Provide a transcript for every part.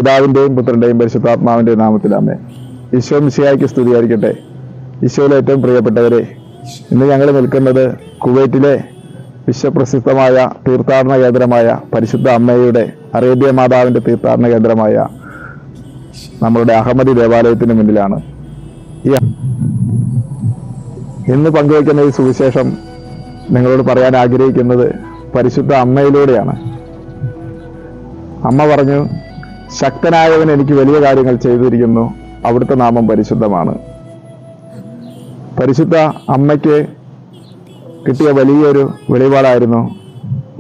പിതാവിന്റെയും പുത്രന്റെയും പരിശുദ്ധാത്മാവിന്റെയും നാമത്തിൽ ആമേൻ. ഈശോ മിശിഹായ്ക്ക് സ്തുതിയായിരിക്കട്ടെ. ഈശോയിലെ ഏറ്റവും പ്രിയപ്പെട്ടവരെ, ഇന്ന് ഞങ്ങൾ നിൽക്കുന്നത് കുവൈറ്റിലെ വിശ്വപ്രസിദ്ധമായ തീർത്ഥാടന കേന്ദ്രമായ പരിശുദ്ധ അമ്മയുടെ അറേബ്യ മാതാവിന്റെ തീർത്ഥാടന കേന്ദ്രമായ നമ്മളുടെ അഹമ്മദി ദേവാലയത്തിന് മുന്നിലാണ്. ഇന്ന് പങ്കുവയ്ക്കുന്ന ഈ സുവിശേഷം നിങ്ങളോട് പറയാൻ ആഗ്രഹിക്കുന്നത് പരിശുദ്ധ അമ്മയിലൂടെയാണ്. അമ്മ പറഞ്ഞു, ശക്തനായവൻ എനിക്ക് വലിയ കാര്യങ്ങൾ ചെയ്തിരിക്കുന്നു, അവിടുത്തെ നാമം പരിശുദ്ധമാണ്. പരിശുദ്ധ അമ്മയ്ക്ക് കിട്ടിയ വലിയൊരു വെളിപാടായിരുന്നു,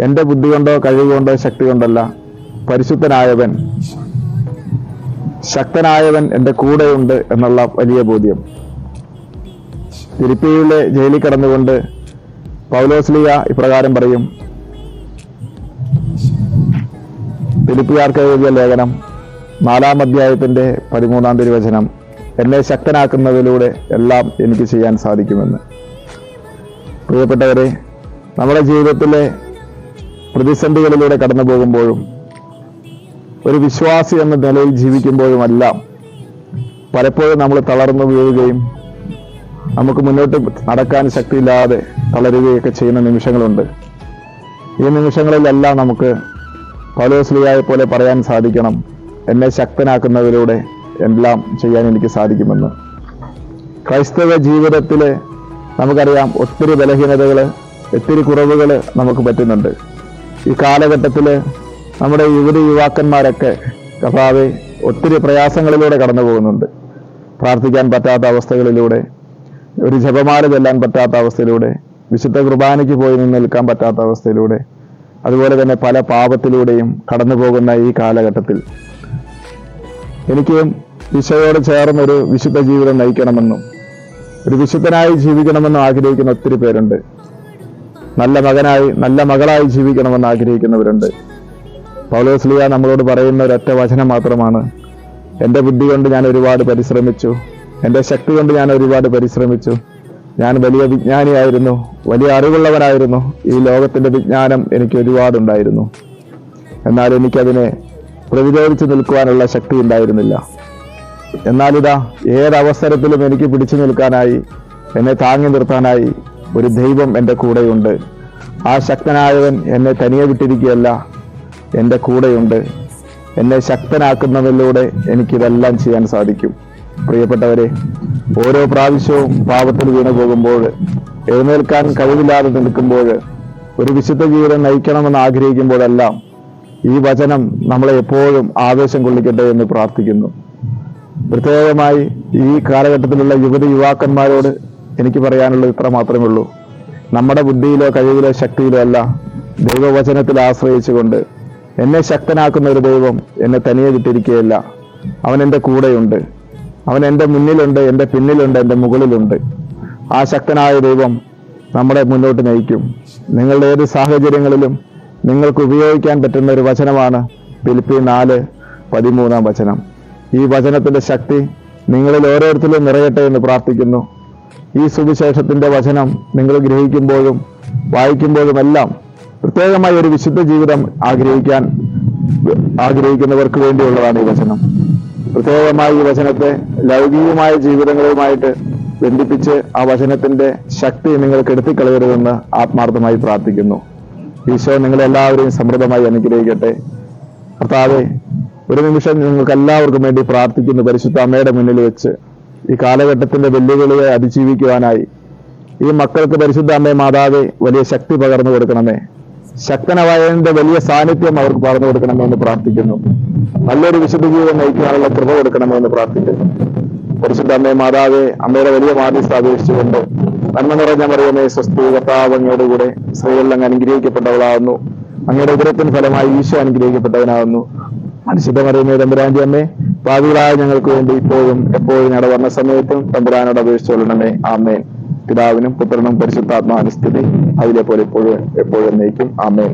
എൻ്റെ ബുദ്ധി കൊണ്ടോ കഴിവ് കൊണ്ടോ ശക്തി കൊണ്ടല്ല, പരിശുദ്ധനായവൻ ശക്തനായവൻ എൻ്റെ കൂടെയുണ്ട് എന്നുള്ള വലിയ ബോധ്യം. ഫിലിപ്പിയിലെ ജയിലിൽ കിടന്നുകൊണ്ട് പൗലോസ്ലീഹ ഇപ്രകാരം പറയും. ഫിലിപ്പിയാർക്ക് എഴുതിയ ലേഖനം 4-ാം അധ്യായത്തിന്റെ 13-ാം തിരുവചനം, എന്നെ ശക്തനാക്കുന്നതിലൂടെ എല്ലാം എനിക്ക് ചെയ്യാൻ സാധിക്കുമെന്ന്. പ്രിയപ്പെട്ടവരെ, നമ്മുടെ ജീവിതത്തിലെ പ്രതിസന്ധികളിലൂടെ കടന്നു പോകുമ്പോഴും ഒരു വിശ്വാസി എന്ന നിലയിൽ ജീവിക്കുമ്പോഴുമെല്ലാം പലപ്പോഴും നമ്മൾ തളർന്നു വീഴുകയും നമുക്ക് മുന്നോട്ട് നടക്കാൻ ശക്തിയില്ലാതെ തളരുകയൊക്കെ ചെയ്യുന്ന നിമിഷങ്ങളുണ്ട്. ഈ നിമിഷങ്ങളിലെല്ലാം നമുക്ക് പൗലോസ്ലീഹയെ പോലെ പറയാൻ സാധിക്കണം, എന്നെ ശക്തനാക്കുന്നതിലൂടെ എല്ലാം ചെയ്യാൻ എനിക്ക് സാധിക്കുമെന്ന്. ക്രൈസ്തവ ജീവിതത്തിൽ നമുക്കറിയാം, ഒത്തിരി ബലഹീനതകൾ, ഒത്തിരി കുറവുകൾ നമുക്ക് പറ്റുന്നുണ്ട്. ഈ കാലഘട്ടത്തിൽ നമ്മുടെ യുവാക്കന്മാരൊക്കെ കർത്താവേ ഒത്തിരി പ്രയാസങ്ങളിലൂടെ കടന്നു പോകുന്നുണ്ട്. പ്രാർത്ഥിക്കാൻ പറ്റാത്ത അവസ്ഥകളിലൂടെ, ഒരു ജപമാല ചെല്ലാൻ പറ്റാത്ത അവസ്ഥയിലൂടെ, വിശുദ്ധ കുർബാനയ്ക്ക് പോയി നിൽക്കാൻ പറ്റാത്ത അവസ്ഥയിലൂടെ, അതുപോലെ തന്നെ പല പാപത്തിലൂടെയും കടന്നു പോകുന്ന ഈ കാലഘട്ടത്തിൽ എനിക്കും ഈശോയോട് ചേർന്നൊരു വിശുദ്ധ ജീവിതം നയിക്കണമെന്നും ഒരു വിശുദ്ധനായി ജീവിക്കണമെന്നും ആഗ്രഹിക്കുന്ന ഒത്തിരി പേരുണ്ട്. നല്ല മകനായി നല്ല മകളായി ജീവിക്കണമെന്ന് ആഗ്രഹിക്കുന്നവരുണ്ട്. പൗലോസ്ലീഹ നമ്മളോട് പറയുന്ന ഒരൊറ്റ വചനം മാത്രമാണ്, എൻ്റെ ബുദ്ധി കൊണ്ട് ഞാൻ ഒരുപാട് പരിശ്രമിച്ചു, എൻ്റെ ശക്തി കൊണ്ട് ഞാൻ ഒരുപാട് പരിശ്രമിച്ചു, ഞാൻ വലിയ വിജ്ഞാനിയായിരുന്നു, വലിയ അറിവുള്ളവനായിരുന്നു, ഈ ലോകത്തിന്റെ വിജ്ഞാനം എനിക്ക് ഒരുപാടുണ്ടായിരുന്നു, എന്നാൽ എനിക്കതിനെ പ്രതിരോധിച്ചു നിൽക്കുവാനുള്ള ശക്തി ഉണ്ടായിരുന്നില്ല. എന്നാലിതാ ഏതവസരത്തിലും എനിക്ക് പിടിച്ചു നിൽക്കാനായി, എന്നെ താങ്ങി നിർത്താനായി ഒരു ദൈവം എൻ്റെ കൂടെയുണ്ട്. ആ ശക്തനായവൻ എന്നെ തനിയെ വിട്ടിരിക്കുകയല്ല, എൻ്റെ കൂടെയുണ്ട്. എന്നെ ശക്തനാക്കുന്നതിലൂടെ എനിക്കിതെല്ലാം ചെയ്യാൻ സാധിക്കും. പ്രിയപ്പെട്ടവരെ, ഓരോ പ്രാവശ്യവും പാപത്തിൽ വീണു പോകുമ്പോൾ, എഴുന്നേൽക്കാൻ കഴിവില്ലാതെ നിൽക്കുമ്പോൾ, ഒരു വിശുദ്ധ ജീവിതം നയിക്കണമെന്ന് ആഗ്രഹിക്കുമ്പോഴെല്ലാം ഈ വചനം നമ്മളെ എപ്പോഴും ആവേശം കൊള്ളിക്കട്ടെ എന്ന് പ്രാർത്ഥിക്കുന്നു. പ്രത്യേകമായി ഈ കാലഘട്ടത്തിലുള്ള യുവാക്കന്മാരോട് എനിക്ക് പറയാനുള്ളത് ഇത്ര മാത്രമേ ഉള്ളൂ. നമ്മുടെ ബുദ്ധിയിലോ കഴിവിലോ ശക്തിയിലോ അല്ല, ദൈവവചനത്തിൽ ആശ്രയിച്ചുകൊണ്ട് എന്നെ ശക്തനാക്കുന്ന ഒരു ദൈവം എന്നെ തനിയെ വിട്ടിരിക്കുകയല്ല, അവൻ എൻ്റെ കൂടെയുണ്ട്, അവൻ എൻ്റെ മുന്നിലുണ്ട്, എൻ്റെ പിന്നിലുണ്ട്, എൻ്റെ മുകളിലുണ്ട്. ആ ശക്തനായ ദൈവം നമ്മളെ മുന്നോട്ട് നയിക്കും. നിങ്ങളുടെ ഏത് സാഹചര്യങ്ങളിലും നിങ്ങൾക്ക് ഉപയോഗിക്കാൻ പറ്റുന്ന ഒരു വചനമാണ് ഫിലിപ്പി 4:13 വചനം. ഈ വചനത്തിന്റെ ശക്തി നിങ്ങളിൽ ഓരോരുത്തരും നിറയട്ടെ എന്ന് പ്രാർത്ഥിക്കുന്നു. ഈ സുവിശേഷത്തിന്റെ വചനം നിങ്ങൾ ഗ്രഹിക്കുമ്പോഴും വായിക്കുമ്പോഴുമെല്ലാം പ്രത്യേകമായി ഒരു വിശുദ്ധ ജീവിതം ആഗ്രഹിക്കുന്നവർക്ക് വേണ്ടിയുള്ളതാണ് ഈ വചനം. പ്രത്യേകമായി ഈ വചനത്തെ ലൗകികമായ ജീവിതങ്ങളുമായിട്ട് ബന്ധിപ്പിച്ച് ആ വചനത്തിന്റെ ശക്തി നിങ്ങൾക്ക് എടുത്തിക്കളയരുതെന്ന് ആത്മാർത്ഥമായി പ്രാർത്ഥിക്കുന്നു. ഈശോ നിങ്ങളെല്ലാവരെയും സമൃദ്ധമായി അനുഗ്രഹിക്കട്ടെ. കർത്താവേ, ഒരു നിമിഷം നിങ്ങൾക്ക് എല്ലാവർക്കും വേണ്ടി പ്രാർത്ഥിക്കുന്നു. പരിശുദ്ധ അമ്മയുടെ മുന്നിൽ വെച്ച് ഈ കാലഘട്ടത്തിന്റെ വെല്ലുവിളിയെ അതിജീവിക്കുവാനായി ഈ മക്കൾക്ക് പരിശുദ്ധ അമ്മയെ മാതാവേ വലിയ ശക്തി പകർന്നു കൊടുക്കണമേ. ശക്തനായതിന്റെ വലിയ സാന്നിധ്യം അവർക്ക് പകർന്നു കൊടുക്കണമേ എന്ന് പ്രാർത്ഥിക്കുന്നു. നല്ലൊരു വിശുദ്ധ ജീവിതം നയിക്കാനുള്ള കൃപ കൊടുക്കണമേ എന്ന് പ്രാർത്ഥിക്കുന്നു. പരിശുദ്ധ അമ്മയെ മാതാവേ, അമ്മയുടെ വലിയ മാധ്യസ്ഥ അപേക്ഷിച്ചുകൊണ്ട്, നന്മ നിറഞ്ഞ മറിയമേ സ്വസ്തി, കർത്താവ് അങ്ങയുടെ കൂടെ, സ്ത്രീകളിൽ അങ്ങ് അനുഗ്രഹിക്കപ്പെട്ടവളാകുന്നു, അങ്ങയുടെ ഉദരത്തിന് ഫലമായി ഈശോ അനുഗ്രഹിക്കപ്പെട്ടവനാകുന്നു. പരിശുദ്ധ മറിയമേ തമ്പുരാന്റെ അമ്മേ, പാപികളായ ഞങ്ങൾക്ക് വേണ്ടി ഇപ്പോഴും എപ്പോഴും ഞങ്ങളുടെ വന്ന സമയത്തും തമ്പുരാനോട് അപേക്ഷിച്ചുകൊള്ളണമേ. ആമേൻ. പിതാവിനും പുത്രനും പരിശുദ്ധാത്മാവിനും സ്തുതി, അതിലെ പോലെ എപ്പോഴും നയിക്കും. ആമേൻ.